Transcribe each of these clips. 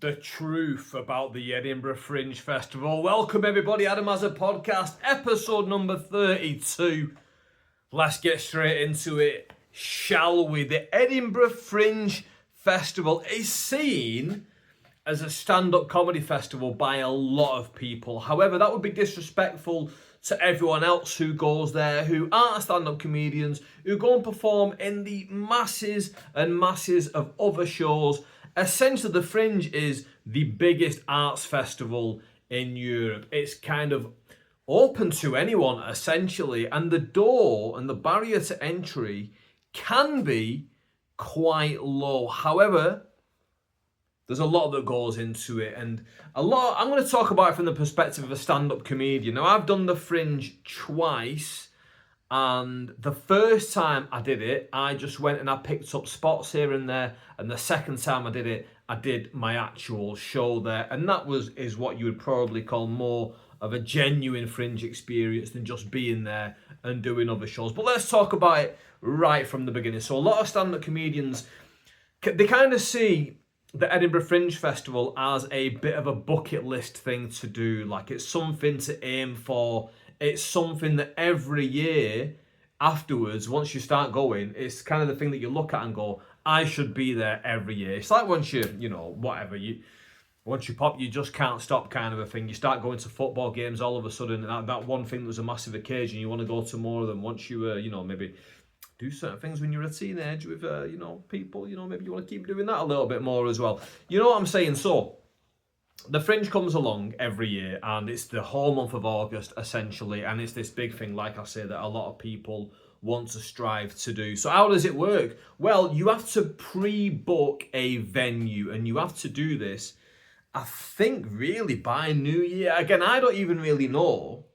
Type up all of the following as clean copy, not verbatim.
the truth about the Edinburgh Fringe Festival. Welcome everybody, Adam has a podcast, episode number 32. Let's get straight into it, shall we? The Edinburgh Fringe Festival is seen as a stand-up comedy festival by a lot of people. However, that would be disrespectful to everyone else who goes there, who aren't stand-up comedians, who go and perform in the masses and masses of other shows. Essentially, the Fringe is the biggest arts festival in Europe. It's kind of open to anyone, essentially, and the door and the barrier to entry can be quite low. However, there's a lot that goes into it, and I'm going to talk about it from the perspective of a stand-up comedian. Now, I've done the Fringe twice, and the first time I did it, I just went and I picked up spots here and there, and the second time I did it, I did my actual show there, and that is what you would probably call more of a genuine Fringe experience than just being there and doing other shows. But let's talk about it right from the beginning. So a lot of stand-up comedians, they kind of see the Edinburgh Fringe Festival as a bit of a bucket list thing to do. Like, it's something to aim for. It's something that every year afterwards, once you start going, it's kind of the thing that you look at and go, I should be there every year. It's like once once you pop, you just can't stop kind of a thing. You start going to football games all of a sudden, that one thing that was a massive occasion, you want to go to more of them. Once you, maybe do certain things when you're a teenage with, people, maybe you want to keep doing that a little bit more as well. You know what I'm saying? So, the Fringe comes along every year, and it's the whole month of August, essentially, and it's this big thing, like I say, that a lot of people want to strive to do. So how does it work? Well, you have to pre-book a venue, and you have to do this, I think, really by New Year. Again, I don't even really know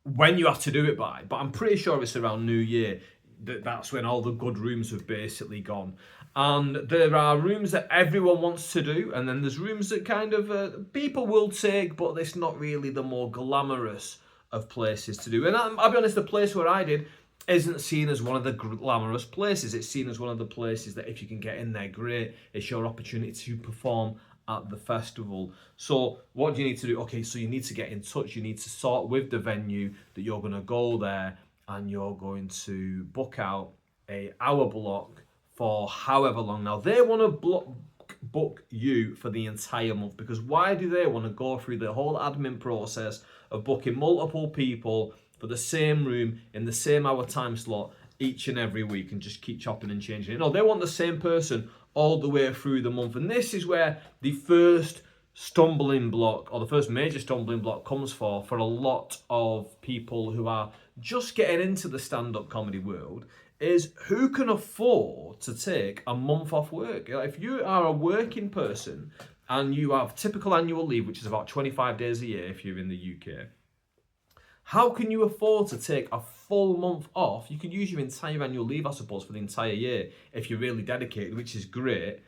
when you have to do it by, but I'm pretty sure it's around New Year. That's when all the good rooms have basically gone. And there are rooms that everyone wants to do, and then there's rooms that kind of people will take, but it's not really the more glamorous of places to do. And I'll be honest, the place where I did isn't seen as one of the glamorous places. It's seen as one of the places that if you can get in there, great. It's your opportunity to perform at the festival. So what do you need to do? Okay, so you need to get in touch. You need to sort with the venue that you're going to go there, and you're going to book out an hour block for however long. Now, they want to book you for the entire month, because why do they want to go through the whole admin process of booking multiple people for the same room in the same hour time slot each and every week and just keep chopping and changing it? No, they want the same person all the way through the month. And this is where the first stumbling block, or the first major stumbling block, comes for a lot of people who are just getting into the stand-up comedy world, is who can afford to take a month off work. If you are a working person and you have typical annual leave, which is about 25 days a year if you're in the UK, how can you afford to take a full month off? You can use your entire annual leave, I suppose, for the entire year if you're really dedicated, which is great.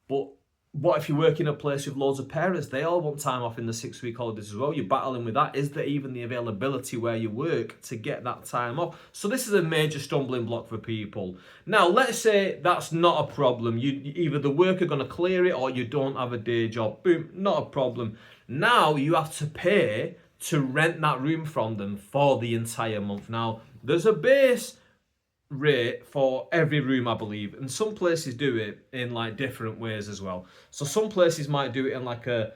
But what if you work in a place with loads of parents? They all want time off in the 6-week holidays as well. You're battling with that. Is there even the availability where you work to get that time off? So this is a major stumbling block for people. Now, let's say that's not a problem. Either the work are going to clear it, or you don't have a day job. Boom, not a problem. Now you have to pay to rent that room from them for the entire month. Now, there's a base rate for every room, I believe, and some places do it in like different ways as well. So some places might do it in like a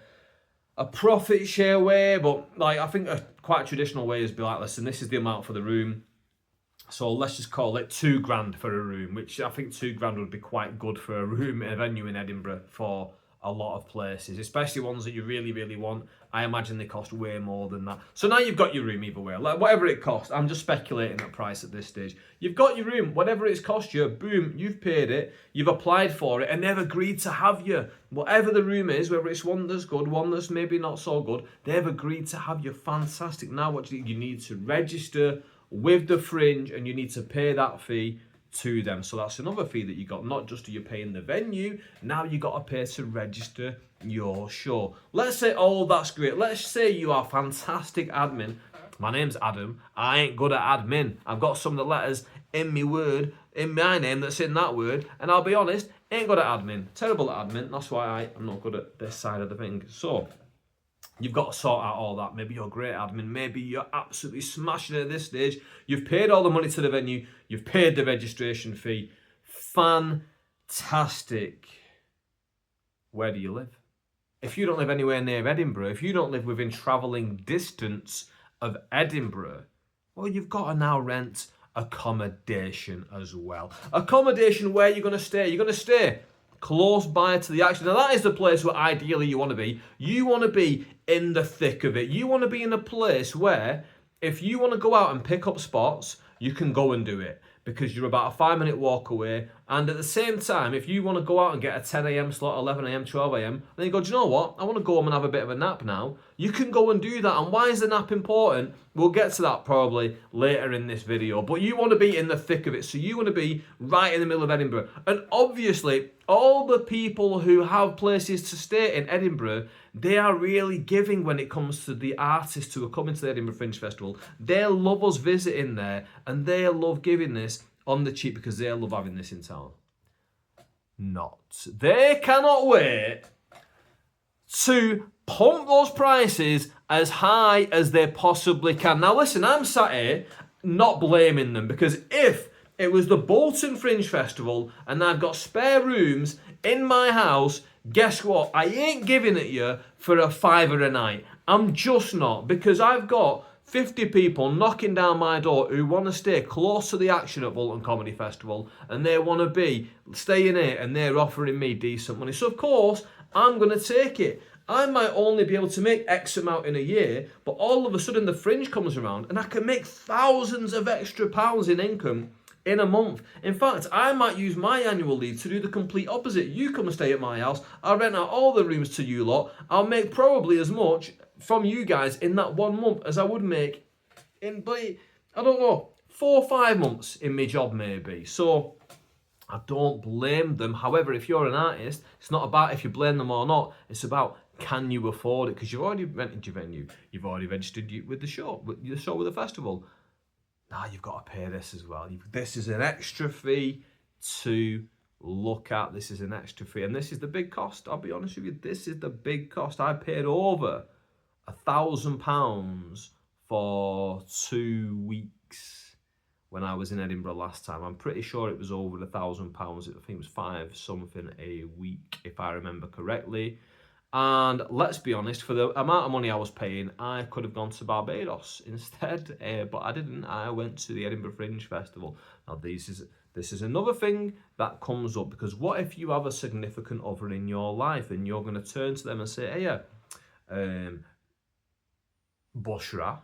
profit share way, but like I think a quite traditional way is be like, listen, this is the amount for the room, so let's just call it £2,000 for a room, which I think £2,000 would be quite good for a room in a venue in Edinburgh for a lot of places, especially ones that you really, really want. I imagine they cost way more than that. So now you've got your room either way. Like whatever it costs, I'm just speculating at price at this stage. You've got your room, whatever it's cost you, boom, you've paid it, you've applied for it, and they've agreed to have you. Whatever the room is, whether it's one that's good, one that's maybe not so good, they've agreed to have you. Fantastic. Now what you need to register with the Fringe, and you need to pay that fee to them. So that's another fee that you got. Not just are you paying the venue, now you got to pay to register your show. Let's say, oh, that's great. Let's say you are fantastic admin. My name's Adam. I ain't good at admin. I've got some of the letters in my word, in my name that's in that word, and I'll be honest, Ain't good at admin. Terrible at admin. That's why I'm not good at this side of the thing. So, you've got to sort out all that. Maybe you're great at admin. Maybe you're absolutely smashing it at this stage. You've paid all the money to the venue. You've paid the registration fee. Fantastic. Where do you live? If you don't live anywhere near Edinburgh, if you don't live within travelling distance of Edinburgh, well, you've got to now rent accommodation as well. Accommodation where you're going to stay. You're going to stay close by to the action. Now, that is the place where ideally you want to be. You want to be in the thick of it. You want to be in a place where if you want to go out and pick up spots, you can go and do it because you're about a 5-minute walk away. And at the same time, if you want to go out and get a 10 a.m. slot, 11 a.m., 12 a.m., then you go, do you know what? I want to go home and have a bit of a nap now. You can go and do that. And why is the nap important? We'll get to that probably later in this video. But you want to be in the thick of it. So you want to be right in the middle of Edinburgh. And obviously, all the people who have places to stay in Edinburgh, they are really giving when it comes to the artists who are coming to the Edinburgh Fringe Festival. They love us visiting there and they love giving this on the cheap because they love having this in town. Not. They cannot wait to pump those prices as high as they possibly can. Now listen, I'm sat here not blaming them because if it was the Bolton Fringe Festival and I've got spare rooms in my house, guess what? I ain't giving it you for a £5 a night. I'm just not, because I've got 50 people knocking down my door who want to stay close to the action at Bolton Comedy Festival and they want to be staying here and they're offering me decent money. So of course, I'm going to take it. I might only be able to make X amount in a year, but all of a sudden the Fringe comes around and I can make thousands of extra pounds in income in a month. In fact, I might use my annual leave to do the complete opposite. You come and stay at my house, I'll rent out all the rooms to you lot, I'll make probably as much from you guys in that 1 month as I would make in, I don't know, 4 or 5 months in my job maybe. So I don't blame them. However, if you're an artist, it's not about if you blame them or not, it's about can you afford it? Because you've already rented your venue, you've already registered with the show with the festival. Now you've got to pay this as well. This is an extra fee to look at. This is an extra fee. And this is the big cost. I'll be honest with you. This is the big cost. I paid over £1,000 for 2 weeks when I was in Edinburgh last time. I'm pretty sure it was over £1,000. I think it was 5 something a week, if I remember correctly. And let's be honest, for the amount of money I was paying, I could have gone to Barbados instead, but I didn't. I went to the Edinburgh Fringe Festival. Now, this is another thing that comes up, because what if you have a significant other in your life and you're going to turn to them and say, hey, Bushra,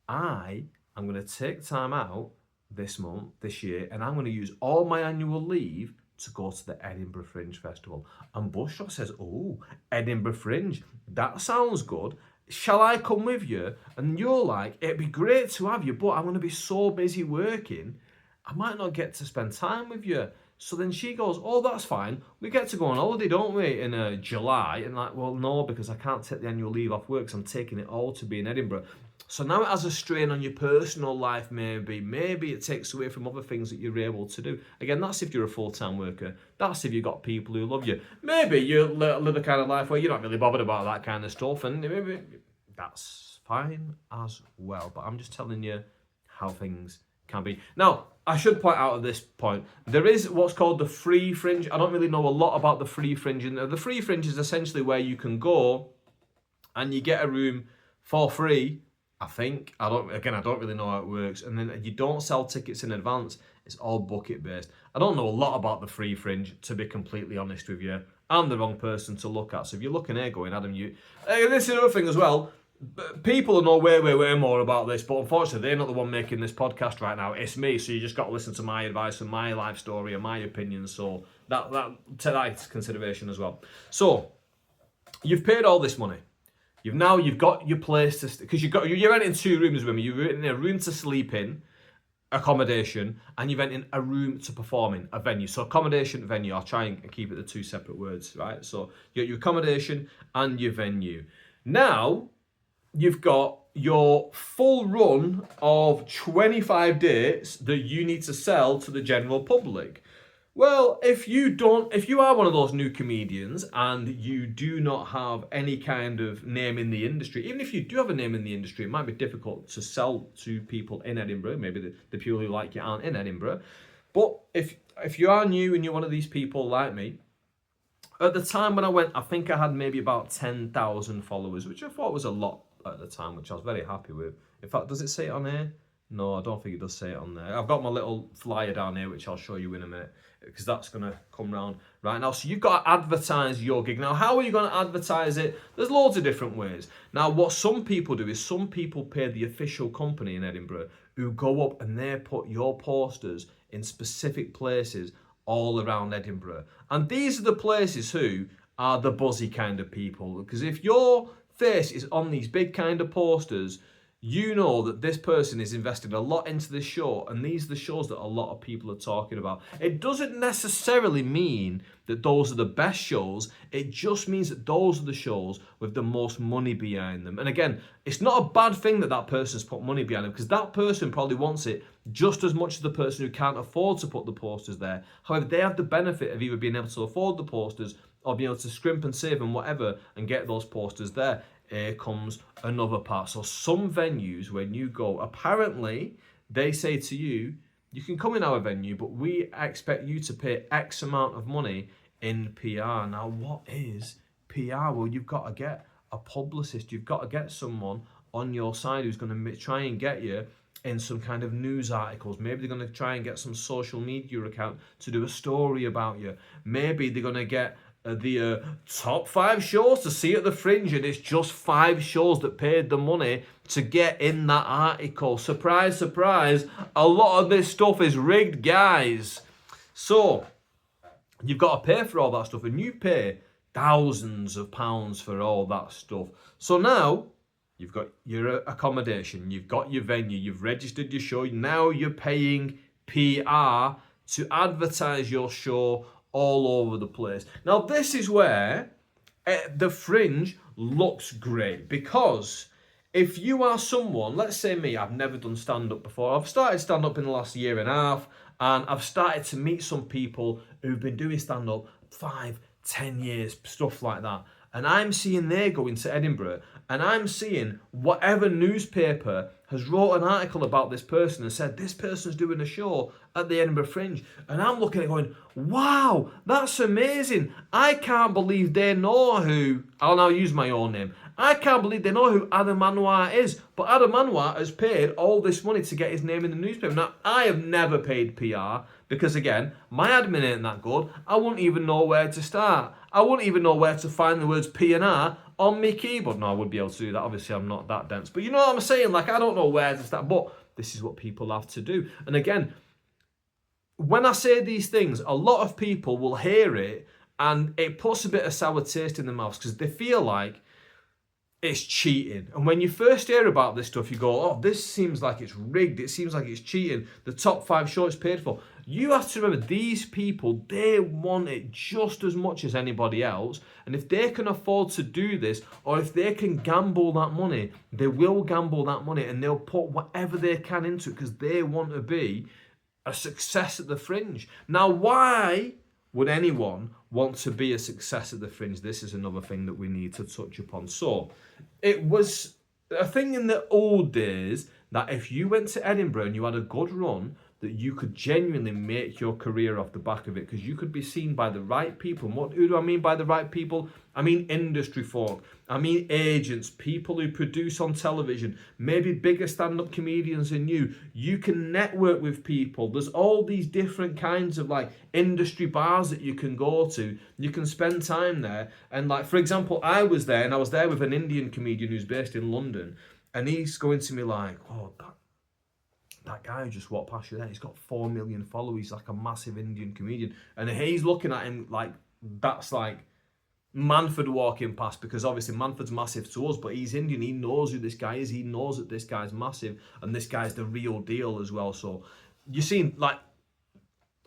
I am going to take time out this month, this year, and I'm going to use all my annual leave to go to the Edinburgh Fringe Festival. And Bushra says, oh, Edinburgh Fringe, that sounds good. Shall I come with you? And you're like, it'd be great to have you, but I'm going to be so busy working, I might not get to spend time with you. So then she goes, oh, that's fine. We get to go on holiday, don't we, in July? And like, well, no, because I can't take the annual leave off work, so I'm taking it all to be in Edinburgh. So now it has a strain on your personal life, maybe. Maybe it takes away from other things that you're able to do. Again, that's if you're a full-time worker. That's if you've got people who love you. Maybe you live a kind of life where you're not really bothered about that kind of stuff, and maybe that's fine as well. But I'm just telling you how things can be. Now, I should point out at this point, there is what's called the free fringe. I don't really know a lot about the free fringe. And the free fringe is essentially where you can go and you get a room for free, I think. I don't really know how it works. And then you don't sell tickets in advance. It's all bucket based. I don't know a lot about the free fringe, to be completely honest with you. I'm the wrong person to look at. So if you're looking here going, Adam, this is another thing as well. People know way more about this, but unfortunately they're not the one making this podcast right now. It's me, so you just got to listen to my advice and my life story and my opinions. So that take that into consideration as well. So you've paid all this money. You've got your place to because you're renting 2 rooms with me. You're renting a room to sleep in, accommodation, and you're renting a room to perform in, a venue. So accommodation, venue. I'll try and keep it the 2 separate words, right? So you got your accommodation and your venue. Now you've got your full run of 25 dates that you need to sell to the general public. Well, if you are one of those new comedians and you do not have any kind of name in the industry, even if you do have a name in the industry, it might be difficult to sell to people in Edinburgh. Maybe the people who like you aren't in Edinburgh. But if you are new and you're one of these people like me, at the time when I went, I think I had maybe about 10,000 followers, which I thought was a lot at the time, which I was very happy with. In fact, does it say it on here? No, I don't think it does say it on there. I've got my little flyer down here, which I'll show you in a minute, because that's going to come round right now. So you've got to advertise your gig. Now, how are you going to advertise it? There's loads of different ways. Now, what some people do is some people pay the official company in Edinburgh who go up and they put your posters in specific places all around Edinburgh. And these are the places who are the buzzy kind of people. Because if your face is on these big kind of posters, you know that this person is invested a lot into this show, and these are the shows that a lot of people are talking about. It doesn't necessarily mean that those are the best shows. It just means that those are the shows with the most money behind them. And again, it's not a bad thing that that person's put money behind them, because that person probably wants it just as much as the person who can't afford to put the posters there. However, they have the benefit of either being able to afford the posters or being able to scrimp and save and whatever and get those posters there. Here comes another part. So some venues, when you go, apparently they say to you, you can come in our venue, but we expect you to pay X amount of money in PR. Now, what is PR? Well, you've got to get a publicist. You've got to get someone on your side who's going to try and get you in some kind of news articles. Maybe they're going to try and get some social media account to do a story about you. Maybe they're going to get the top 5 shows to see at the Fringe, and it's just 5 shows that paid the money to get in that article. Surprise, surprise, a lot of this stuff is rigged, guys. So you've got to pay for all that stuff, and you pay thousands of pounds for all that stuff. So now you've got your accommodation, you've got your venue, you've registered your show. Now you're paying PR to advertise your show all over the place. Now, this is where the Fringe looks great, because if you are someone, let's say me, I've never done stand-up before. I've started stand-up in the last year and a half, and I've started to meet some people who've been doing stand-up 5, 10 years, stuff like that. And I'm seeing they're going to Edinburgh, and I'm seeing whatever newspaper has wrote an article about this person and said, this person's doing a show at the Edinburgh Fringe. And I'm looking at it going, wow, that's amazing. I can't believe they know who, I'll now use my own name. I can't believe they know who Adam Anwar is. But Adam Anwar has paid all this money to get his name in the newspaper. Now, I have never paid PR because, again, my admin ain't that good. I wouldn't even know where to start. I wouldn't even know where to find the words P and R on my keyboard. No, I would be able to do that. Obviously, I'm not that dense. But you know what I'm saying? Like, I don't know where to start. But this is what people have to do. And again, when I say these things, a lot of people will hear it and it puts a bit of sour taste in their mouths because they feel like it's cheating. And when you first hear about this stuff, you go, oh, this seems like it's rigged. It seems like it's cheating. The top 5 shows paid for. You have to remember, these people, they want it just as much as anybody else. And if they can afford to do this, or if they can gamble that money, they will gamble that money and they'll put whatever they can into it because they want to be a success at the Fringe. Now, why would anyone want to be a success at the Fringe? This is another thing that we need to touch upon. So, it was a thing in the old days that if you went to Edinburgh and you had a good run, that you could genuinely make your career off the back of it because you could be seen by the right people. And who do I mean by the right people? I mean industry folk. I mean agents, people who produce on television, maybe bigger stand-up comedians than you. You can network with people. There's all these different kinds of like industry bars that you can go to. You can spend time there. And like, for example, I was there and I was there with an Indian comedian who's based in London. And he's going to me like, oh, that guy who just walked past you there, he's got 4 million followers. He's like a massive Indian comedian. And he's looking at him like that's like Manford walking past, because obviously Manford's massive to us, but he's Indian. He knows who this guy is. He knows that this guy's massive and this guy's the real deal as well. So you've seen like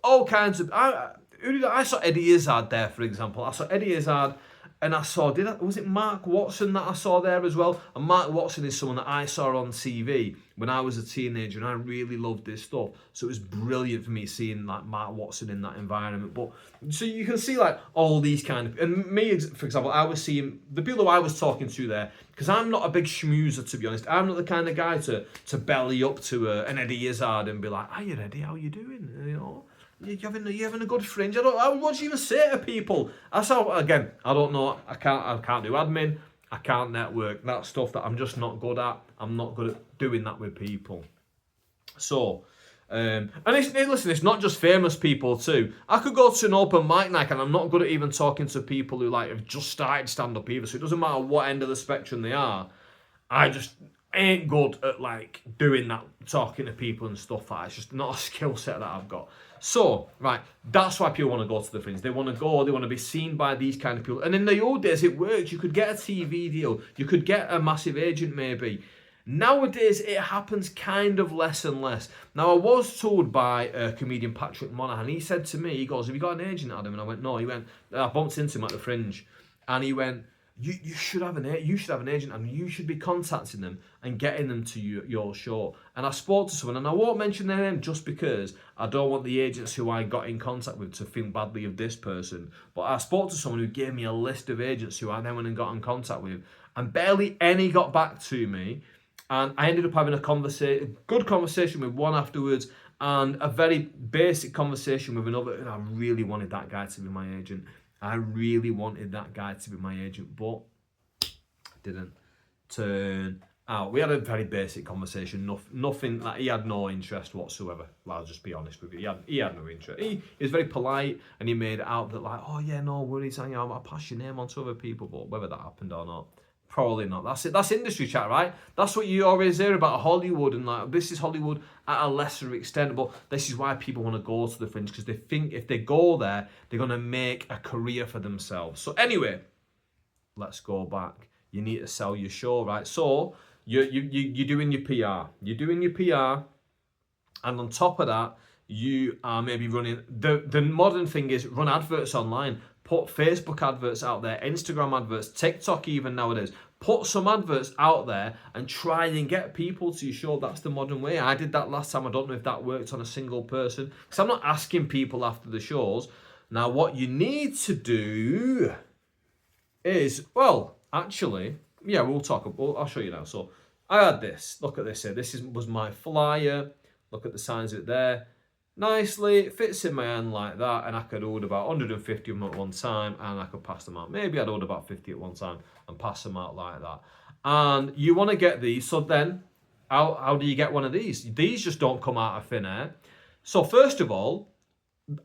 all kinds of... I saw Eddie Izzard there, for example. I saw Eddie Izzard And I saw, was it Mark Watson that I saw there as well? And Mark Watson is someone that I saw on TV when I was a teenager, and I really loved this stuff. So it was brilliant for me seeing like Mark Watson in that environment. But so you can see like all these kind of, and me, for example, I was seeing the people who I was talking to there, because I'm not a big schmoozer, to be honest. I'm not the kind of guy to belly up to an Eddie Izzard and be like, "Hiya Eddie, how you doing?" You know. You having a good fringe? What do you even say to people? That's how, again, I don't know. I can't do admin. I can't network. That's stuff that I'm just not good at. I'm not good at doing that with people. So, and listen, it's not just famous people too. I could go to an open mic night and I'm not good at even talking to people who like have just started stand up either. So it doesn't matter what end of the spectrum they are. I just ain't good at like doing that, talking to people and stuff like that. It's just not a skill set that I've got. So, right, that's why people want to go to the Fringe. They want to be seen by these kind of people. And in the old days, it worked. You could get a TV deal. You could get a massive agent, maybe. Nowadays, it happens kind of less and less. Now, I was told by comedian Patrick Monaghan, he said to me, he goes, "Have you got an agent, Adam?" And I went, "No." He went, I bumped into him at the Fringe. And he went, You should have an agent, and you should be contacting them and getting them to your show." And I spoke to someone, and I won't mention their name just because I don't want the agents who I got in contact with to think badly of this person. But I spoke to someone who gave me a list of agents who I then went and got in contact with, and barely any got back to me. And I ended up having a good conversation with one afterwards, and a very basic conversation with another. And I really wanted that guy to be my agent. But didn't turn out. We had a very basic conversation. Nothing like, he had no interest whatsoever. I'll just be honest with you. He had no interest. He was very polite, and he made it out that like, "Oh yeah, no worries, I'll pass your name on to other people." But whether that happened or not, probably not. That's it. That's industry chat, right? That's what you always hear about Hollywood, and like, this is Hollywood at a lesser extent. But this is why people want to go to the Fringe, because they think if they go there, they're gonna make a career for themselves. So anyway, let's go back. You need to sell your show, right? So you're doing your PR. You're doing your PR, and on top of that, you are maybe running the modern thing is run adverts online. Put Facebook adverts out there, Instagram adverts, TikTok even nowadays. Put some adverts out there and try and get people to your show. That's the modern way. I did that last time. I don't know if that worked on a single person, because I'm not asking people after the shows. Now, what you need to do is, well, actually, yeah, I'll show you now. So I had this. Look at this here. Was my flyer. Look at the signs of it there. Nicely, it fits in my hand like that, and I could order about 150 of them at one time, and I could pass them out. Maybe I'd order about 50 at one time and pass them out like that. And you want to get these, so then, how do you get one of these? These just don't come out of thin air. So first of all,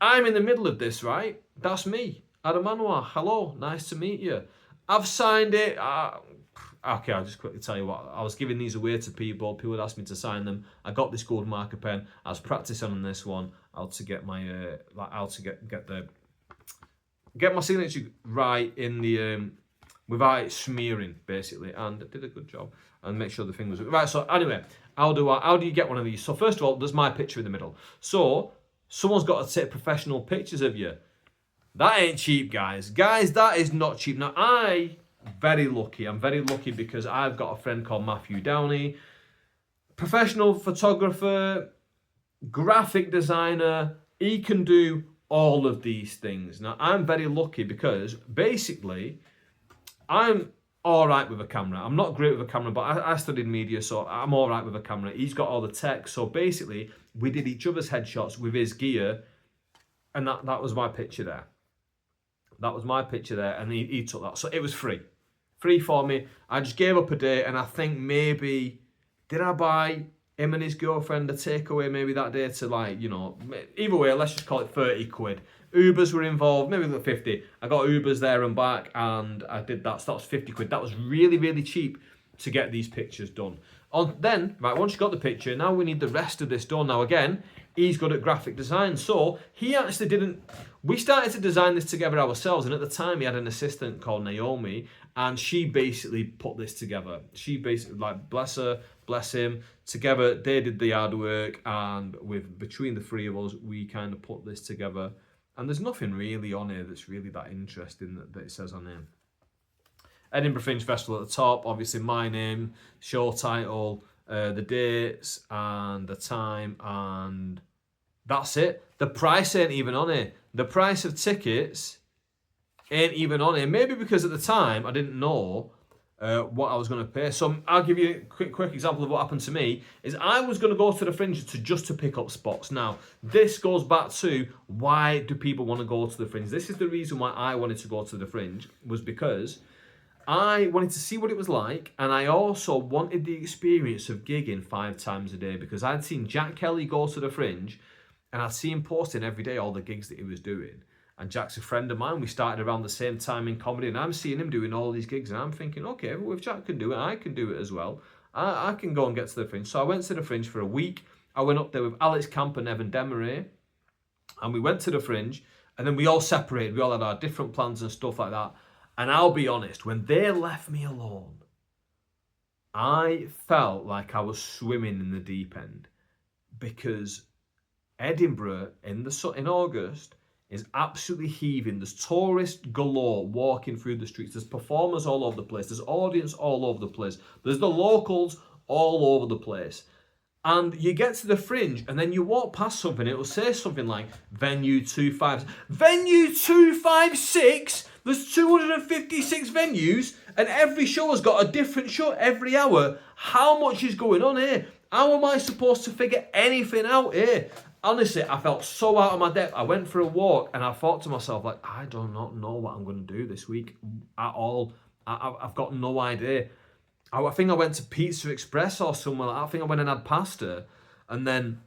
I'm in the middle of this, right? That's me, Adam Manoir. Hello, nice to meet you. I've signed it. Okay, I'll just quickly tell you what. I was giving these away to people. People had asked me to sign them. I got this gold marker pen. I was practicing on this one how to get my get my signature right in the without it smearing, basically. And I did a good job. And make sure the thing was right. So anyway, how do you get one of these? So first of all, there's my picture in the middle. So someone's got to take professional pictures of you. That ain't cheap, guys. Guys, that is not cheap. Now I'm very lucky because I've got a friend called Matthew Downey, professional photographer, graphic designer. He can do all of these things. Now, I'm very lucky because basically I'm all right with a camera. I'm not great with a camera, but I studied media, so I'm all right with a camera. He's got all the tech. So basically, we did each other's headshots with his gear, and that was my picture there. That was my picture there, and he took that. So it was free for me. I just gave up a day, and I think maybe, did I buy him and his girlfriend a takeaway maybe that day to like, you know, either way, let's just call it 30 quid. Ubers were involved, maybe the 50. I got Ubers there and back, and I did that. So that was 50 quid. That was really, really cheap to get these pictures done. Then, right, once you got the picture, now we need the rest of this done. Now again, he's good at graphic design, so he actually didn't. We started to design this together ourselves, and at the time he had an assistant called Naomi, and she basically put this together. She basically, like, bless her, bless him, together they did the hard work, and between the three of us, we kind of put this together. And there's nothing really on here that's really that interesting that it says on here. Edinburgh Fringe Festival at the top, obviously my name, show title, the dates and the time, and that's it. The price ain't even on it. The price of tickets ain't even on it. Maybe because at the time I didn't know what I was going to pay. So I'll give you a quick example of what happened to me. Is I was going to go to the Fringe to pick up spots. Now, this goes back to why do people want to go to the Fringe? This is the reason why I wanted to go to the Fringe, was because I wanted to see what it was like, and I also wanted the experience of gigging 5 times a day, because I'd seen Jack Kelly go to the Fringe, and I'd see him posting every day all the gigs that he was doing. And Jack's a friend of mine. We started around the same time in comedy, and I'm seeing him doing all these gigs, and I'm thinking, okay, well, if Jack can do it, I can do it as well. I can go and get to the Fringe. So I went to the Fringe for a week. I went up there with Alex Camp and Evan Demaray, and we went to the Fringe, and then we all separated. We all had our different plans and stuff like that. And I'll be honest, when they left me alone, I felt like I was swimming in the deep end, because Edinburgh in August is absolutely heaving. There's tourists galore walking through the streets. There's performers all over the place. There's audience all over the place. There's the locals all over the place. And you get to the Fringe, and then you walk past something, it'll say something like Venue 256. Venue 256? There's 256 venues, and every show has got a different show every hour. How much is going on here? How am I supposed to figure anything out here? Honestly, I felt so out of my depth. I went for a walk, and I thought to myself, like, I do not know what I'm going to do this week at all. I've got no idea. I think I went to Pizza Express or somewhere like that. I think I went and had pasta. And then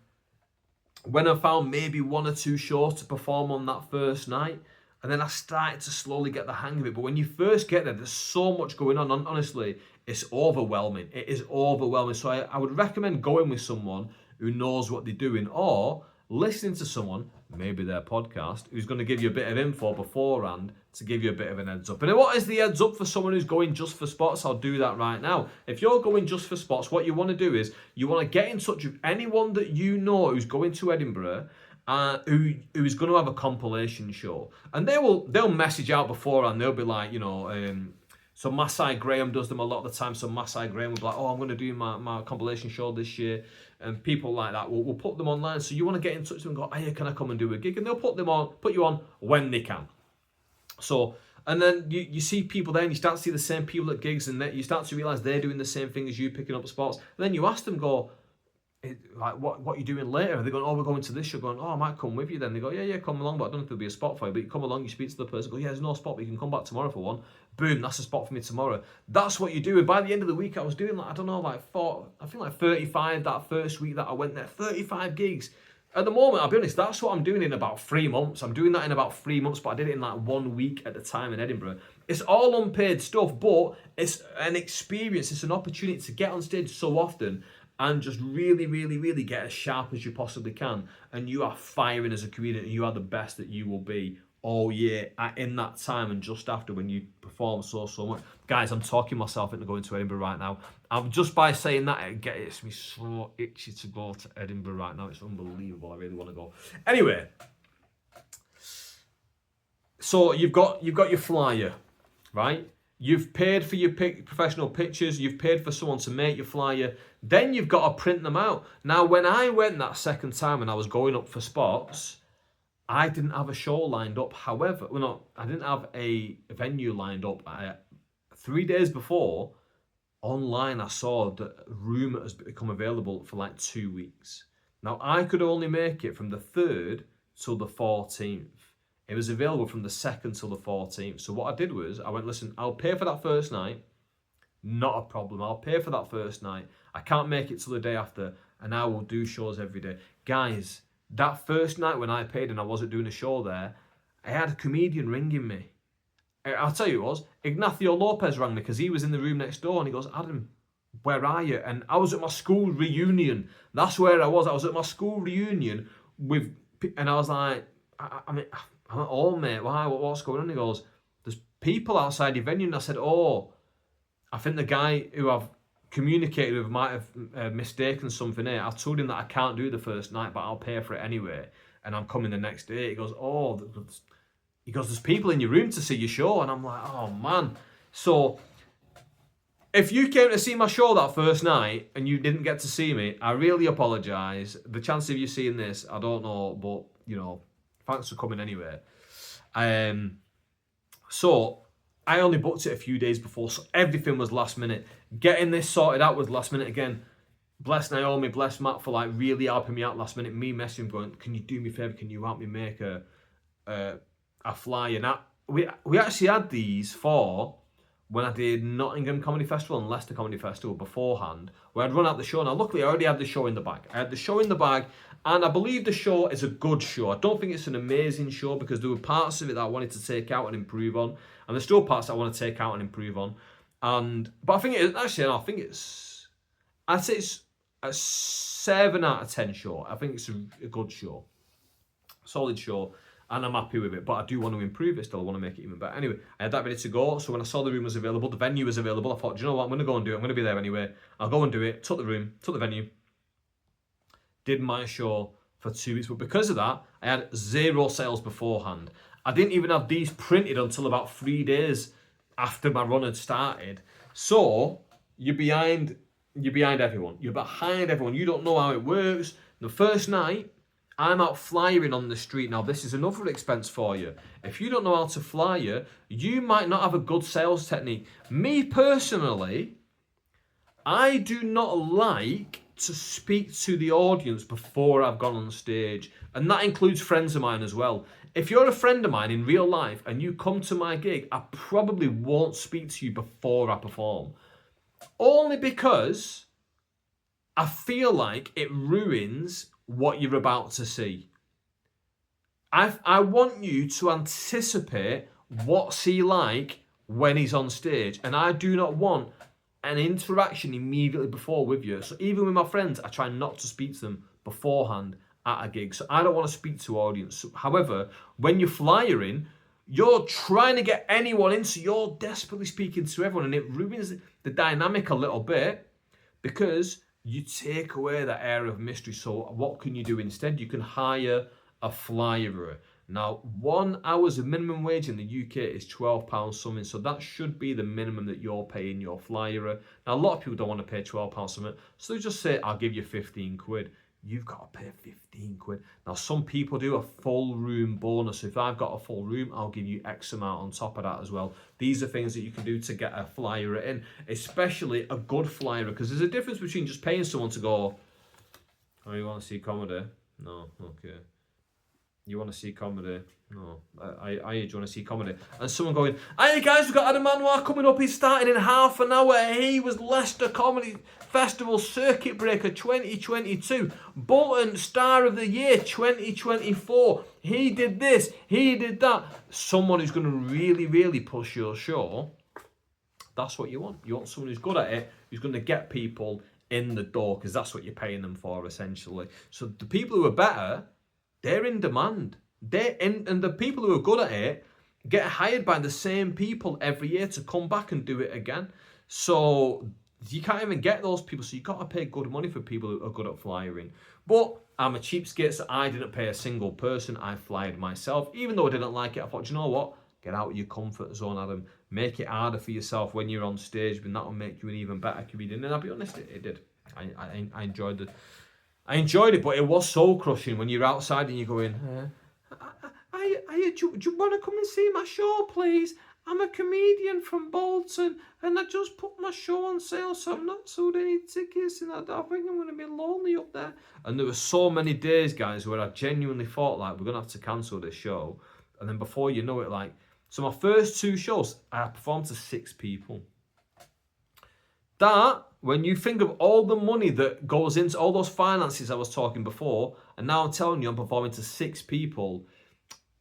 when I found maybe 1 or 2 shows to perform on that first night, and then I started to slowly get the hang of it. But when you first get there, there's so much going on. Honestly, it's overwhelming. It is overwhelming. So I would recommend going with someone who knows what they're doing, or listening to someone, maybe their podcast, who's going to give you a bit of info beforehand to give you a bit of an heads up. And what is the heads up for someone who's going just for spots? I'll do that right now. If you're going just for spots, what you want to do is you want to get in touch with anyone that you know who's going to Edinburgh, who is going to have a compilation show. And they'll message out beforehand. They'll be like, so Masai Graham does them a lot of the time. So Masai Graham will be like, oh, I'm going to do my compilation show this year. And people like that will put them online. So you want to get in touch with them and go, hey, can I come and do a gig? And they'll put you on when they can. So, and then you see people there, and you start to see the same people at gigs, and you start to realise they're doing the same thing as you, picking up spots. And then you ask them, like, what are you doing later? And they're going, oh, we're going to this show. Going, oh, I might come with you then. They go, yeah, come along, but I don't know if there'll be a spot for you. But you come along, you speak to the person, go, yeah, there's no spot, but you can come back tomorrow for one. Boom, that's a spot for me tomorrow. That's what you do. And by the end of the week, I was doing like 35 that first week that I went there, 35 gigs. At the moment, I'll be honest, that's what I'm doing in about 3 months. I'm doing that in about 3 months, but I did it in like 1 week at the time in Edinburgh. It's all unpaid stuff, but it's an experience. It's an opportunity to get on stage so often and just really, really, really get as sharp as you possibly can. And you are firing as a comedian, and you are the best that you will be all year in that time and just after, when you perform so much. Guys, I'm talking myself into going to Edinburgh right now. I'm just by saying that, it gets me so itchy to go to Edinburgh right now. It's unbelievable. I really want to go. Anyway, so you've got your flyer, right? You've paid for your professional pictures. You've paid for someone to make your flyer. Then you've got to print them out. Now, when I went that second time and I was going up for spots, I didn't have a show lined up. However, I didn't have a venue lined up. 3 days before, online I saw that room has become available for like 2 weeks. Now, I could only make it from the 3rd till the 14th. It was available from the 2nd till the 14th. So what I did was, I went, listen, I'll pay for that first night. Not a problem. I'll pay for that first night. I can't make it till the day after, and I will do shows every day. Guys, that first night when I paid and I wasn't doing a show there, I had a comedian ringing me. I'll tell you who it was. Ignacio Lopez rang me because he was in the room next door, and he goes, Adam, where are you? And I was at my school reunion. That's where I was. I was at my school reunion and I was like, I'm at home, mate. Why? What's going on? He goes, there's people outside your venue. And I said, oh, I think the guy who I've communicated with might have mistaken something here. I told him that I can't do the first night, but I'll pay for it anyway, and I'm coming the next day. He goes, oh, there's people in your room to see your show, and I'm like, oh man. So If you came to see my show that first night and you didn't get to see me, I really apologise. The chance of you seeing this, I don't know, but, you know, thanks for coming anyway. So, I only booked it a few days before, so everything was last minute. Getting this sorted out was last minute again. Bless Naomi, bless Matt for like really helping me out last minute. Me messaging him going, can you do me a favour? Can you help me make a flyer? Now, we actually had these for when I did Nottingham Comedy Festival and Leicester Comedy Festival beforehand, where I'd run out the show. Now, luckily, I already had the show in the bag. I had the show in the bag, and I believe the show is a good show. I don't think it's an amazing show because there were parts of it that I wanted to take out and improve on, and there's still parts that I want to take out and improve on. But I think I'd say it's a 7 out of 10 show. I think it's a good show, solid show. And I'm happy with it, but I do want to improve it still. I want to make it even better. Anyway, I had that ready to go. So when I saw the room was available, the venue was available, I thought, do you know what? I'm going to go and do it. I'm going to be there anyway. I'll go and do it. Took the room, took the venue. Did my show for 2 weeks. But because of that, I had 0 sales beforehand. I didn't even have these printed until about 3 days after my run had started. So you're behind everyone. You're behind everyone. You don't know how it works. The first night, I'm out flyering on the street. Now, this is another expense for you. If you don't know how to flyer, you might not have a good sales technique. Me personally, I do not like to speak to the audience before I've gone on stage. And that includes friends of mine as well. If you're a friend of mine in real life and you come to my gig, I probably won't speak to you before I perform. Only because I feel like it ruins what you're about to see. I want you to anticipate what's he like when he's on stage, and I do not want an interaction immediately before with you. So even with my friends, I try not to speak to them beforehand at a gig. So I don't want to speak to audience. However, when you're flyering, you're trying to get anyone in, so you're desperately speaking to everyone, and it ruins the dynamic a little bit because you take away that air of mystery. So what can you do instead? You can hire a flyerer. Now, 1 hour's minimum wage in the UK is £12 something. So that should be the minimum that you're paying your flyerer. Now, a lot of people don't want to pay £12 something. So they just say, I'll give you 15 quid. You've got to pay 15 quid. Now, some people do a full room bonus. If I've got a full room, I'll give you X amount on top of that as well. These are things that you can do to get a flyer in, especially a good flyer, because there's a difference between just paying someone to go, oh, you want to see comedy? No, okay. You want to see comedy? No. Do you want to see comedy? And someone going, hey guys, we've got Adam Manoir coming up. He's starting in half an hour. He was Leicester Comedy Festival Circuit Breaker 2022. Bolton Star of the Year 2024. He did this. He did that. Someone who's going to really, really push your show. That's what you want. You want someone who's good at it, who's going to get people in the door, because that's what you're paying them for, essentially. So the people who are better, they're in demand. And the people who are good at it get hired by the same people every year to come back and do it again. So you can't even get those people. So you've got to pay good money for people who are good at flyering. But I'm a cheapskate, so I didn't pay a single person. I flyered myself. Even though I didn't like it, I thought, do you know what? Get out of your comfort zone, Adam. Make it harder for yourself when you're on stage, but that will make you an even better comedian. And I'll be honest, it did. I enjoyed it. I enjoyed it, but it was soul crushing when you're outside and you're going, do you want to come and see my show, please? I'm a comedian from Bolton, and I just put my show on sale, so I've not sold any tickets, and I think I'm going to be lonely up there. And there were so many days, guys, where I genuinely thought, like, we're going to have to cancel this show. And then before you know it, like, so my first 2 shows, I performed to 6 people. That, when you think of all the money that goes into all those finances I was talking before, and now I'm telling you I'm performing to 6 people,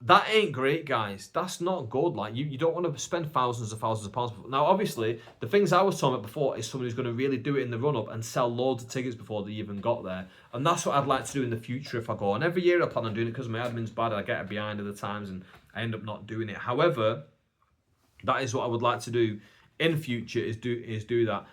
that ain't great, guys. That's not good. Like, you don't want to spend thousands of pounds. Now, obviously, the things I was talking about before is someone who's going to really do it in the run-up and sell loads of tickets before they even got there. And that's what I'd like to do in the future if I go. And every year I plan on doing it because my admin's bad. I get behind at the times and I end up not doing it. However, that is what I would like to do in future, is do that.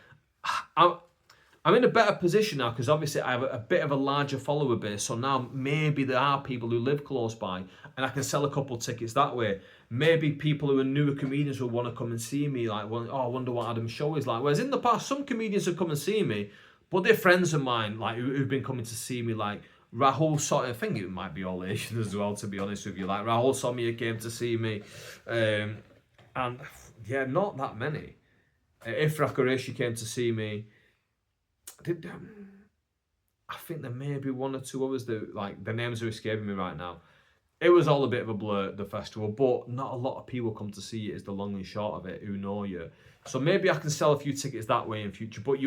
I'm in a better position now because obviously I have a bit of a larger follower base. So now maybe there are people who live close by and I can sell a couple of tickets that way. maybe people who are newer comedians will want to come and see me, like, well, oh, I wonder what Adam's show is like. Whereas in the past, some comedians have come and see me, but they're friends of mine, like, who've been coming to see me, like, Rahul saw, I think it might be all Asian as well, to be honest with you. Like, Rahul Somia came to see me, and yeah, not that many. Ifrah Qureshi came to see me. I think there may be one or two others that, like, the names are escaping me right now. It was all a bit of a blur, the festival, but not a lot of people come to see it, is the long and short of it, who know you. So maybe I can sell a few tickets that way in future. But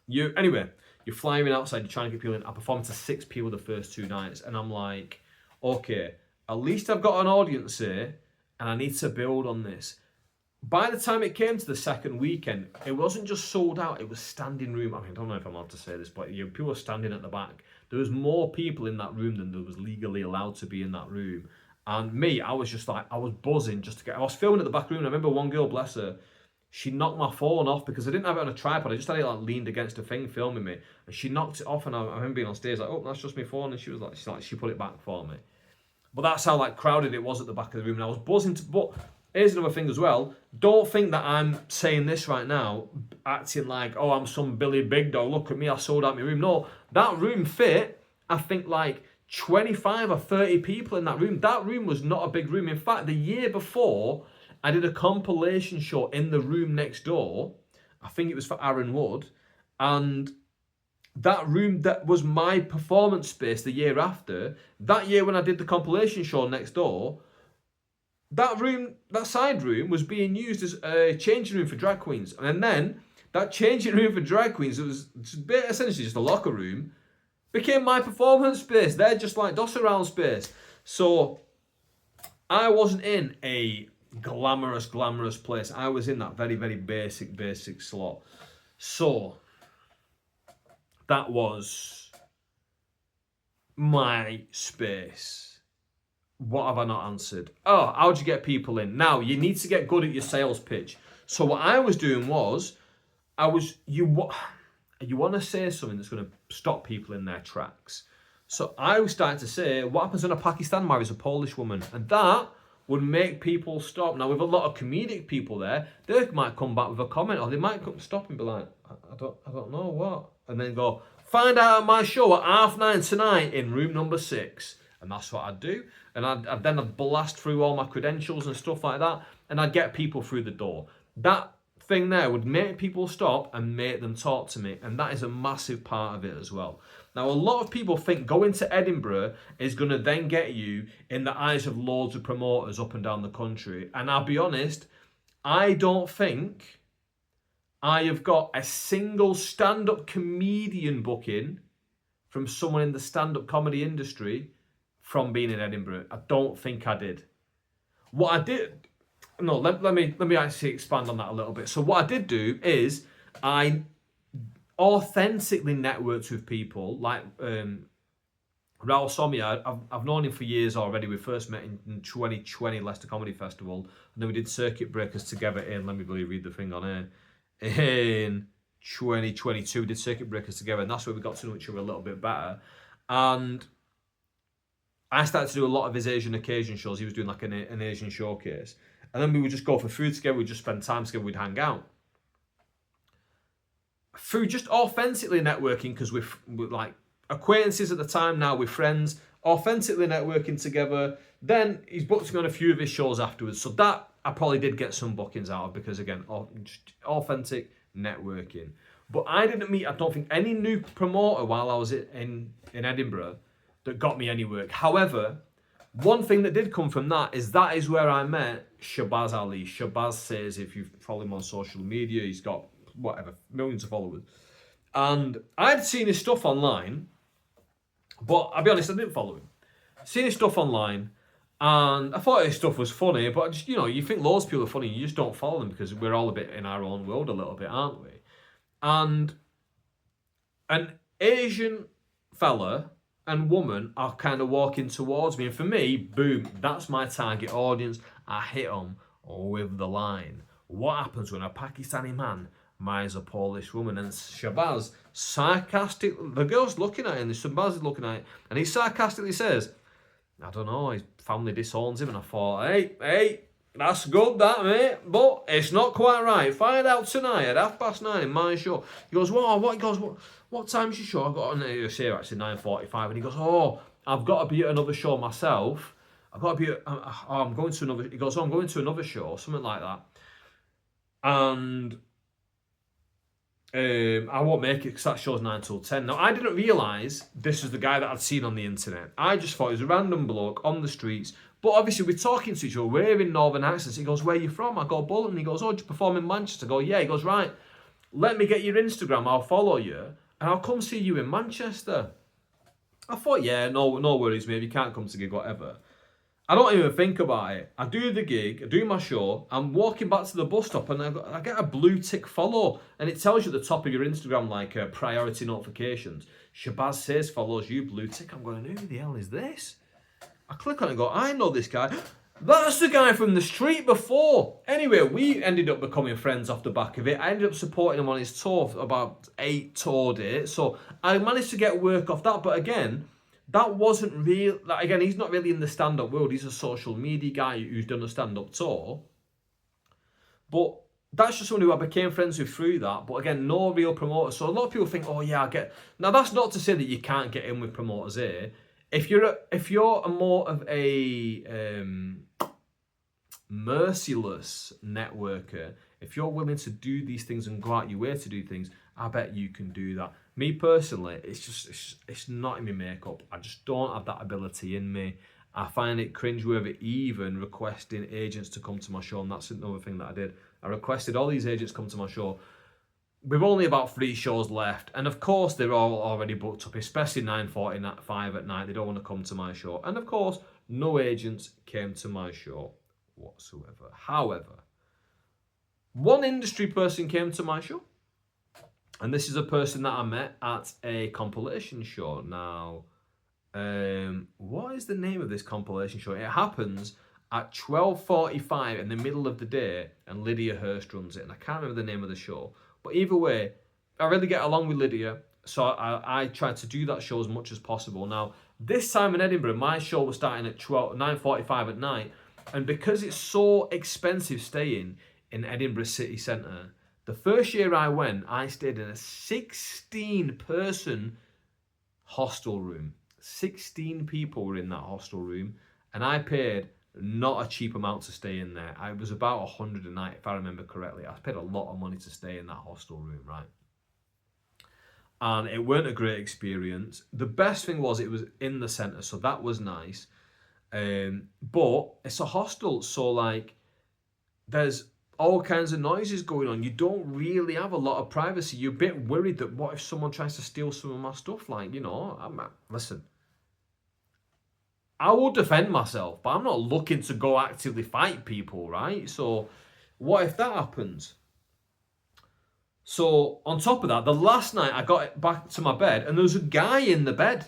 anyway, you're flying outside, you're trying to get people in. I performed to 6 people the first 2 nights, and I'm like, okay, at least I've got an audience here, and I need to build on this. By the time it came to the second weekend, it wasn't just sold out, it was standing room. I mean, I don't know if I'm allowed to say this, but people were standing at the back. There was more people in that room than there was legally allowed to be in that room. And me, I was just like, I was buzzing just to get, I was filming at the back room. I remember one girl, bless her, she knocked my phone off because I didn't have it on a tripod. I just had it like leaned against a thing filming me. And she knocked it off, and I remember being on stage like, oh, that's just my phone. And she was like, she put it back for me. But that's how like crowded it was at the back of the room. And I was buzzing but here's another thing as well. Don't think that I'm saying this right now, acting like, oh, I'm some Billy Big Dog. Look at me, I sold out my room. No, that room fit, I think, like 25 or 30 people in that room. That room was not a big room. In fact, the year before, I did a compilation show in the room next door. I think it was for Aaron Wood. And that room that was my performance space the year after, that year when I did the compilation show next door, that room, that side room, was being used as a changing room for drag queens. And then that changing room for drag queens, it was essentially just a locker room, became my performance space. They're just like doss around space. So I wasn't in a glamorous place. I was in that very, very basic slot. So that was my space. What have I not answered? Oh, how'd you get people in? Now, you need to get good at your sales pitch. So what I was doing was, you want to say something that's going to stop people in their tracks. So I was starting to say, what happens when a Pakistan marries a Polish woman? And that would make people stop. Now, with a lot of comedic people there, they might come back with a comment, or they might stop and be like, I don't know what. And then go, find out at my show at 9:30 tonight in room number 6. And that's what I'd do. And I'd blast through all my credentials and stuff like that. And I'd get people through the door. That thing there would make people stop and make them talk to me. And that is a massive part of it as well. Now, a lot of people think going to Edinburgh is going to then get you in the eyes of loads of promoters up and down the country. And I'll be honest, I don't think I have got a single stand-up comedian booking from someone in the stand-up comedy industry from being in Edinburgh. I don't think I did. What I did, no, let me actually expand on that a little bit. So what I did do is I authentically networked with people like Rahul Somia. I've known him for years already. We first met in 2020 Leicester Comedy Festival, and then we did Circuit Breakers together in, let me read the thing on here, in 2022. We did Circuit Breakers together, and that's where we got to know each other a little bit better. And I started to do a lot of his Asian occasion shows. He was doing like an Asian showcase. And then we would just go for food together. We'd just spend time together. We'd hang out. Through just authentically networking, because we're like acquaintances at the time, now we're friends, authentically networking together. Then he's booked me on a few of his shows afterwards. So that I probably did get some bookings out of, because again, just authentic networking. But I didn't meet, I don't think, any new promoter while I was in Edinburgh that got me any work. However, one thing that did come from that is where I met Shabazz Ali. Shabazz says, if you follow him on social media, he's got whatever, millions of followers. And I'd seen his stuff online, but I'll be honest, I didn't follow him. Seen his stuff online, and I thought his stuff was funny, but just, you think loads of people are funny, you just don't follow them because we're all a bit in our own world a little bit, aren't we? And an Asian fella and woman are kind of walking towards me. And for me, boom, that's my target audience. I hit them with the line. What happens when a Pakistani man marries a Polish woman? And Shabazz sarcastic, the girl's looking at him, Shabazz is looking at it, and he sarcastically says, I don't know, his family disowns him, and I thought, hey, that's good, that, mate, but it's not quite right. Find out tonight at 9:30 in my show. He goes, what? He goes, what time's your show? I got on here, actually 9:45, and he goes, I've got to be at another show myself. I've got to be I'm going to another, he goes, I'm going to another show, something like that. And I won't make it because that show's 9 till 10. Now, I didn't realise this was the guy that I'd seen on the internet. I just thought he was a random bloke on the streets. But obviously, we're talking to each other. We're in Northern accents. He goes, where are you from? I go, Bolton. He goes, do you perform in Manchester? I go, yeah. He goes, right, let me get your Instagram. I'll follow you. And I'll come see you in Manchester. I thought, yeah, no worries, mate. If you can't come to gig, whatever. I don't even think about it. I do the gig, I do my show, I'm walking back to the bus stop and I get a blue tick follow and it tells you at the top of your Instagram like priority notifications. Shabazz says follows you, blue tick. I'm going, who the hell is this? I click on it and go, I know this guy. That's the guy from the street before. Anyway, we ended up becoming friends off the back of it. I ended up supporting him on his tour, about 8 tour dates. So I managed to get work off that, but again, that wasn't real. Like, again, he's not really in the stand-up world. He's a social media guy who's done a stand-up tour. But that's just someone who I became friends with through that. But again, no real promoter. So a lot of people think, oh yeah, I get. Now that's not to say that you can't get in with promoters here. If you're a more of a merciless networker, if you're willing to do these things and go out your way to do things, I bet you can do that. Me personally, it's not in my makeup. I just don't have that ability in me. I find it cringeworthy even requesting agents to come to my show, and that's another thing that I did. I requested all these agents come to my show. We've only about 3 shows left, and of course they're all already booked up, especially 9:45 at night. They don't want to come to my show, and of course no agents came to my show whatsoever. However, one industry person came to my show. And this is a person that I met at a compilation show. Now, what is the name of this compilation show? It happens at 12:45 in the middle of the day, and Lydia Hurst runs it. And I can't remember the name of the show. But either way, I really get along with Lydia, so I try to do that show as much as possible. Now, this time in Edinburgh, my show was starting at 9:45 at night. And because it's so expensive staying in Edinburgh city centre, the first year I went, I stayed in a 16-person hostel room. 16 people were in that hostel room, and I paid not a cheap amount to stay in there. It was about 100 a night, if I remember correctly. I paid a lot of money to stay in that hostel room, right? And it weren't a great experience. The best thing was it was in the centre, so that was nice. But it's a hostel, so like, there's all kinds of noises going on. You don't really have a lot of privacy. You're a bit worried that what if someone tries to steal some of my stuff? Like, you know, listen, I will defend myself, but I'm not looking to go actively fight people, right? So what if that happens? So on top of that, the last night I got back to my bed and there was a guy in the bed.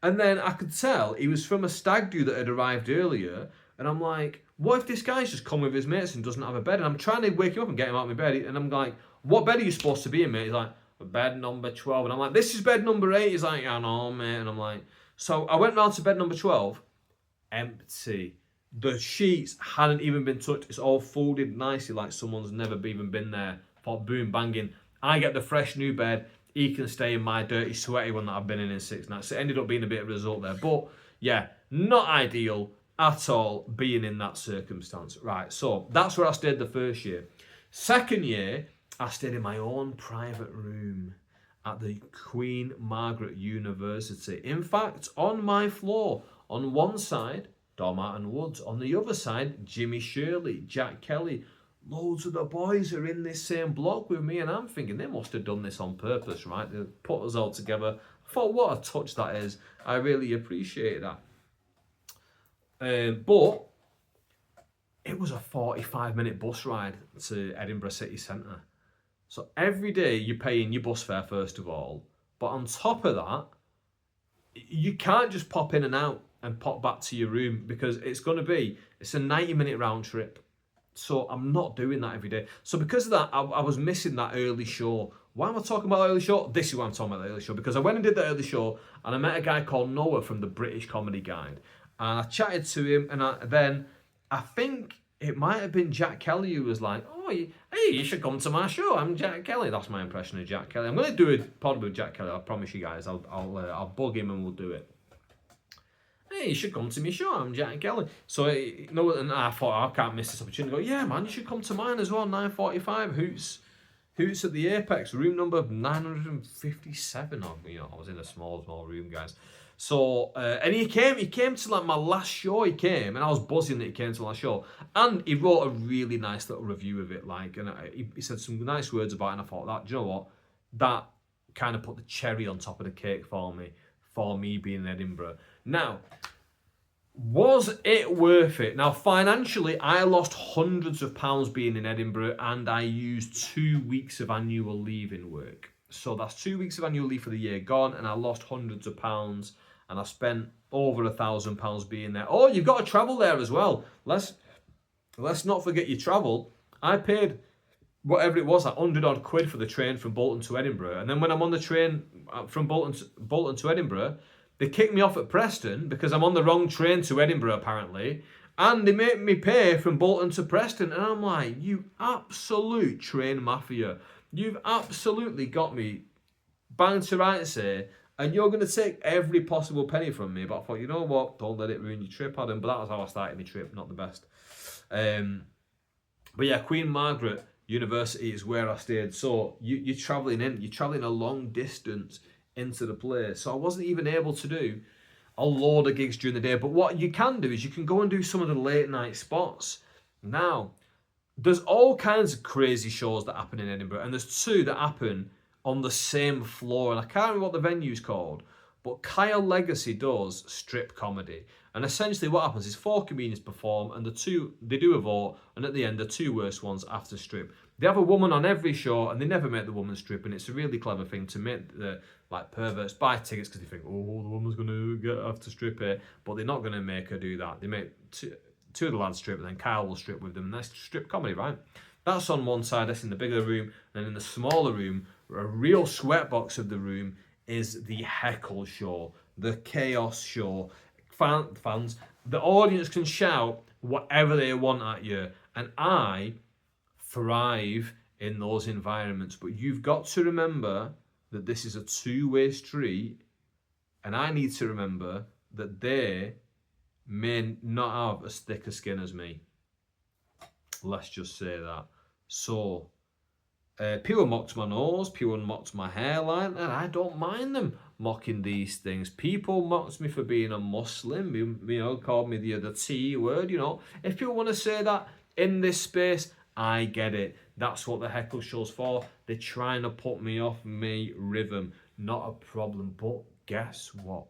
And then I could tell he was from a stag do that had arrived earlier. And I'm like, what if this guy's just come with his mates and doesn't have a bed? And I'm trying to wake him up and get him out of my bed. And I'm like, what bed are you supposed to be in, mate? He's like, bed number 12. And I'm like, this is bed number 8. He's like, I know, mate. And I'm like, so I went round to bed number 12. Empty. The sheets hadn't even been touched. It's all folded nicely like someone's never even been there. Thought, boom, banging. I get the fresh new bed. He can stay in my dirty, sweaty one that I've been in 6 nights. So it ended up being a bit of a result there. But yeah, not ideal at all being in that circumstance. Right, so that's where I stayed the first year. Second year, I stayed in my own private room at the Queen Margaret University. In fact, on my floor, on one side, Dom Martin Woods. On the other side, Jimmy Shirley, Jack Kelly. Loads of the boys are in this same block with me, and I'm thinking they must have done this on purpose, right? They put us all together. I thought, what a touch that is. I really appreciate that. But it was a 45-minute bus ride to Edinburgh city centre. So every day you're paying your bus fare, first of all. But on top of that, you can't just pop in and out and pop back to your room because it's a 90-minute round trip. So I'm not doing that every day. So because of that, I was missing that early show. Why am I talking about the early show? This is why I'm talking about the early show. Because I went and did the early show and I met a guy called Noah from the British Comedy Guide. And I chatted to him, and then I think it might have been Jack Kelly who was like, "Oh, hey, you should come to my show. I'm Jack Kelly." That's my impression of Jack Kelly. I'm going to do a pod with Jack Kelly. I promise you guys. I'll bug him and we'll do it. Hey, you should come to my show. I'm Jack Kelly. So and I thought, I can't miss this opportunity. I go, yeah, man, you should come to mine as well. 9:45 Hoots at the Apex, room number 957. I was in a small room, guys. So, and he came to like my last show, he came, and I was buzzing that he came to my last show. And he wrote a really nice little review of it, like, and he said some nice words about it, and I thought, that, do you know what? That kind of put the cherry on top of the cake for me being in Edinburgh. Now, was it worth it? Now, financially, I lost hundreds of pounds being in Edinburgh, and I used 2 weeks of annual leave in work. So that's 2 weeks of annual leave for the year gone, and I lost hundreds of pounds, and I spent over £1,000 being there. Oh, you've got to travel there as well. Let's not forget your travel. I paid whatever it was, like 100 odd quid for the train from Bolton to Edinburgh, and then when I'm on the train from Bolton to Edinburgh, they kick me off at Preston because I'm on the wrong train to Edinburgh, apparently. And they make me pay from Bolton to Preston. And I'm like, you absolute train mafia. You've absolutely got me bang to rights here. And you're going to take every possible penny from me. But I thought, you know what? Don't let it ruin your trip, Adam. But that was how I started my trip. Not the best. But yeah, Queen Margaret University is where I stayed. So you're travelling a long distance into the place. So I wasn't even able to do a load of gigs during the day. But what you can do is you can go and do some of the late night spots. Now, there's all kinds of crazy shows that happen in Edinburgh, and there's two that happen on the same floor, and I can't remember what the venue's called, but Kyle Legacy does strip comedy. And essentially what happens is 4 comedians perform, and they do a vote, and at the end, the 2 worst ones have to strip. They have a woman on every show, and they never make the woman strip, and it's a really clever thing to make the perverts buy tickets because they think, oh, the woman's going to have to strip here, but they're not going to make her do that. They make two of the lads strip, and then Kyle will strip with them, and that's strip comedy, right? That's on one side, that's in the bigger room, and in the smaller room, a real sweatbox of the room is the heckle show, the chaos show. Fans, the audience can shout whatever they want at you, and I thrive in those environments. But you've got to remember that this is a two-way street, and I need to remember that they may not have as thick a skin as me. Let's just say that. So, people mocked my nose, people mocked my hairline, and I don't mind them mocking these things. People mocked me for being a Muslim, called me the T word, If people want to say that in this space, I get it. That's what the heckle show's for. They're trying to put me off my rhythm. Not a problem. But guess what?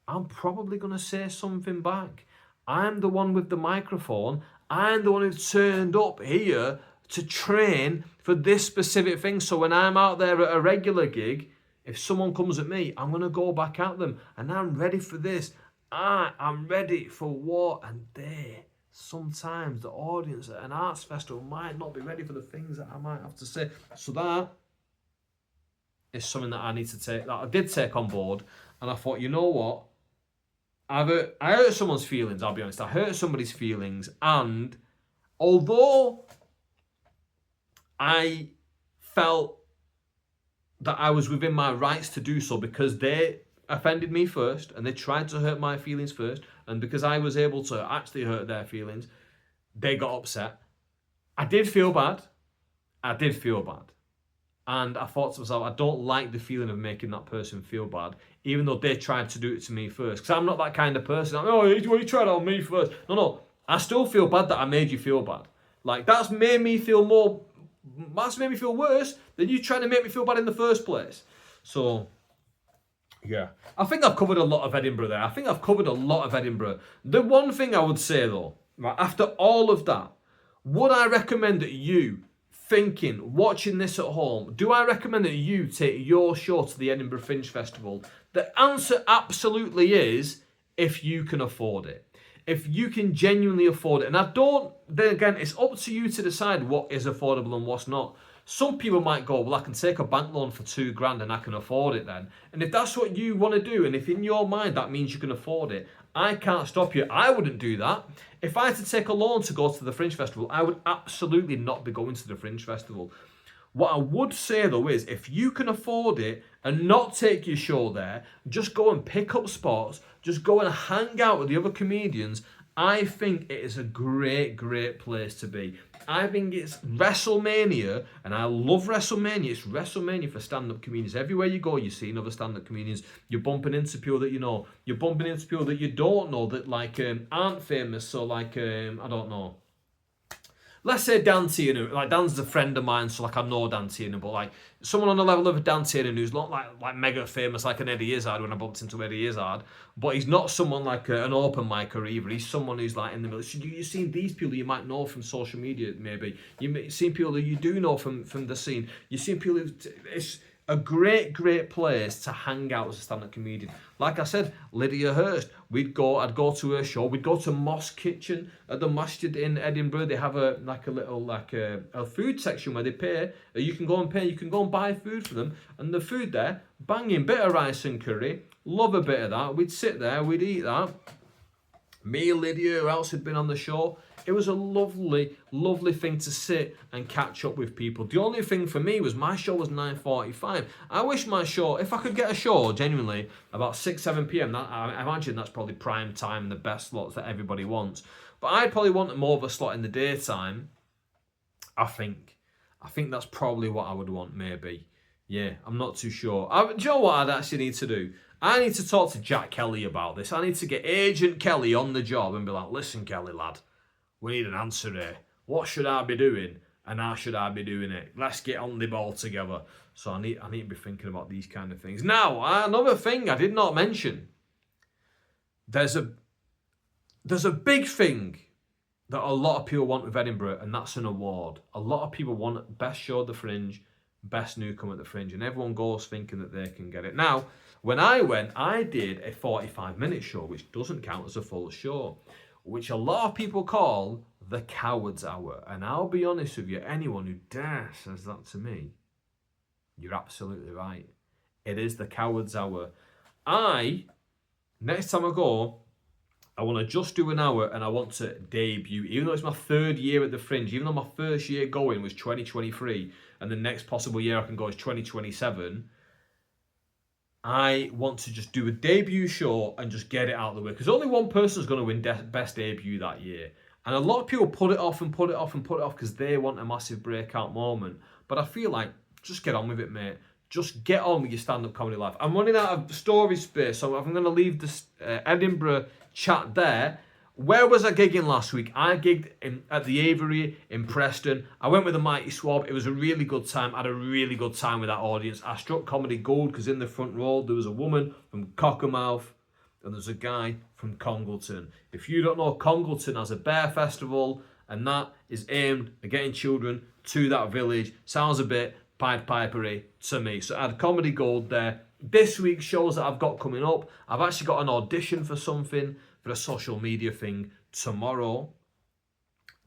I'm probably going to say something back. I'm the one with the microphone. I'm the one who turned up here to train for this specific thing. So when I'm out there at a regular gig, if someone comes at me, I'm going to go back at them. And I'm ready for this. I'm ready for what? And sometimes the audience at an arts festival might not be ready for the things that I might have to say. So that is something that I need to take, that I did take on board. And I thought, you know what? I hurt someone's feelings, I'll be honest. I hurt somebody's feelings. And although I felt that I was within my rights to do so because they offended me first and they tried to hurt my feelings first, and because I was able to actually hurt their feelings, they got upset. I did feel bad. And I thought to myself, I don't like the feeling of making that person feel bad, even though they tried to do it to me first. Because I'm not that kind of person. You tried it on me first. No. I still feel bad that I made you feel bad. Like, that's made me feel worse than you trying to make me feel bad in the first place. So, yeah. I think I've covered a lot of Edinburgh there. The one thing I would say, though, right, after all of that, would I recommend that you, watching this at home, do I recommend that you take your show to the Edinburgh Fringe Festival? The answer absolutely is if you can afford it. If you can genuinely afford it. And then again, it's up to you to decide what is affordable and what's not. Some people might go, well, I can take a bank loan for $2,000 and I can afford it then. And if that's what you want to do, and if in your mind that means you can afford it, I can't stop you. I wouldn't do that. If I had to take a loan to go to the Fringe Festival, I would absolutely not be going to the Fringe Festival. What I would say though is, if you can afford it and not take your show there, just go and pick up spots, just go and hang out with the other comedians. I think it is a great, great place to be. I think it's WrestleMania, and I love WrestleMania. It's WrestleMania for stand-up comedians. Everywhere you go, you're seeing other stand-up comedians. You're bumping into people that you know. You're bumping into people that you don't know, that like aren't famous. So like I don't know. Let's say Dan Tiernan. Like, Dan's a friend of mine, so like I know Dan Tiernan, but like someone on the level of a Dan Tiernan who's not like mega famous like an Eddie Izzard when I bumped into Eddie Izzard, but he's not someone like an open micer either. He's someone who's like in the middle. So you've seen these people you might know from social media, maybe. You've seen people that you do know from the scene. You've seen people who... It's a great, great place to hang out as a stand-up comedian. Like I said, Lydia Hurst, I'd go to her show. We'd go to Mosque Kitchen at the Masjid in Edinburgh. They have a food section where they pay. You can go and pay. You can go and buy food for them. And the food there, banging, bit of rice and curry. Love a bit of that. We'd sit there, we'd eat that. Me, Lydia, who else had been on the show. It was a lovely, lovely thing to sit and catch up with people. The only thing for me was my show was 9:45. I wish my show, if I could get a show, genuinely, about 6, 7 p.m, I imagine that's probably prime time and the best slots that everybody wants. But I'd probably want more of a slot in the daytime. I think that's probably what I would want, maybe. Yeah, I'm not too sure. Do you know what I'd actually need to do? I need to talk to Jack Kelly about this. I need to get Agent Kelly on the job and be like, listen, Kelly, lad, we need an answer here. What should I be doing? And how should I be doing it? Let's get on the ball together. So I need to be thinking about these kind of things. Now, another thing I did not mention. There's a big thing that a lot of people want with Edinburgh, and that's an award. A lot of people want best show at the Fringe, best newcomer at the Fringe, and everyone goes thinking that they can get it. Now, when I went, I did a 45-minute show, which doesn't count as a full show, which a lot of people call the Coward's Hour. And I'll be honest with you, anyone who dare says that to me, you're absolutely right. It is the Coward's Hour. Next time I go, I want to just do an hour, and I want to debut. Even though it's my 3rd year at the Fringe, even though my first year going was 2023, and the next possible year I can go is 2027, I want to just do a debut show and just get it out of the way. Because only one person's going to win best debut that year. And a lot of people put it off because they want a massive breakout moment. But I feel like, just get on with it, mate. Just get on with your stand-up comedy life. I'm running out of story space, so I'm going to leave this Edinburgh chat there. Where was I gigging last week? I gigged at the Aviary in Preston. I went with the Mighty Swab. It was a really good time. I had a really good time with that audience. I struck comedy gold because in the front row there was a woman from Cockermouth and there's a guy from Congleton. If you don't know, Congleton has a bear festival, and that is aimed at getting children to that village. Sounds a bit Pied Pipery to me. So I had comedy gold there. This week's shows that I've got coming up, I've actually got an audition for something, for a social media thing tomorrow.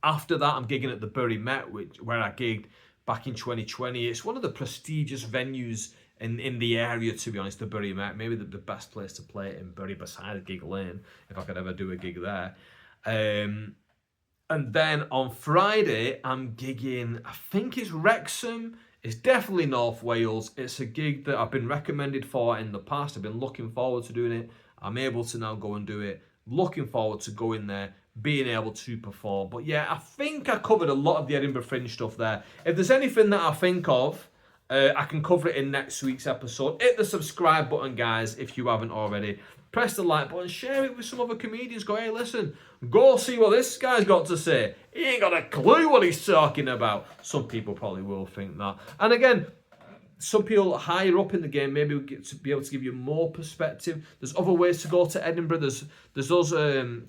After that, I'm gigging at the Bury Met, where I gigged back in 2020. It's one of the prestigious venues in the area, to be honest, the Bury Met. Maybe the best place to play it in Bury, beside Gig Lane, if I could ever do a gig there. And then on Friday, I'm gigging, I think it's Wrexham. It's definitely North Wales. It's a gig that I've been recommended for in the past. I've been looking forward to doing it. I'm able to now go and do it. Looking forward to going there, being able to perform. But yeah, I think I covered a lot of the Edinburgh Fringe stuff there. If there's anything that I think of, I can cover it in next week's episode. Hit the subscribe button, guys, if you haven't already. Press the like button, share it with some other comedians. Go, hey, listen, go see what this guy's got to say. He ain't got a clue what he's talking about. Some people probably will think that. And again, some people higher up in the game maybe will get to be able to give you more perspective. There's other ways to go to Edinburgh. There's those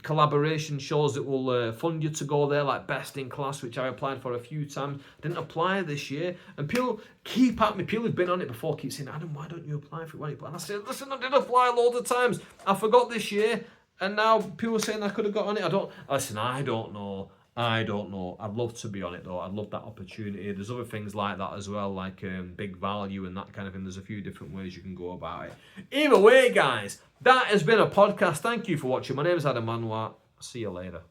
collaboration shows that will fund you to go there, like Best in Class, which I applied for a few times. Didn't apply this year. And people keep at me. People who've been on it before keep saying, Adam, why don't you apply for it? And I said, listen, I did apply loads of times. I forgot this year. And now people are saying I could have got on it. I don't know. I don't know. I'd love to be on it though. I'd love that opportunity. There's other things like that as well, like big value and that kind of thing. There's a few different ways you can go about it. Either way, guys, that has been a podcast. Thank you for watching. My name is Adam Manwat. See you later.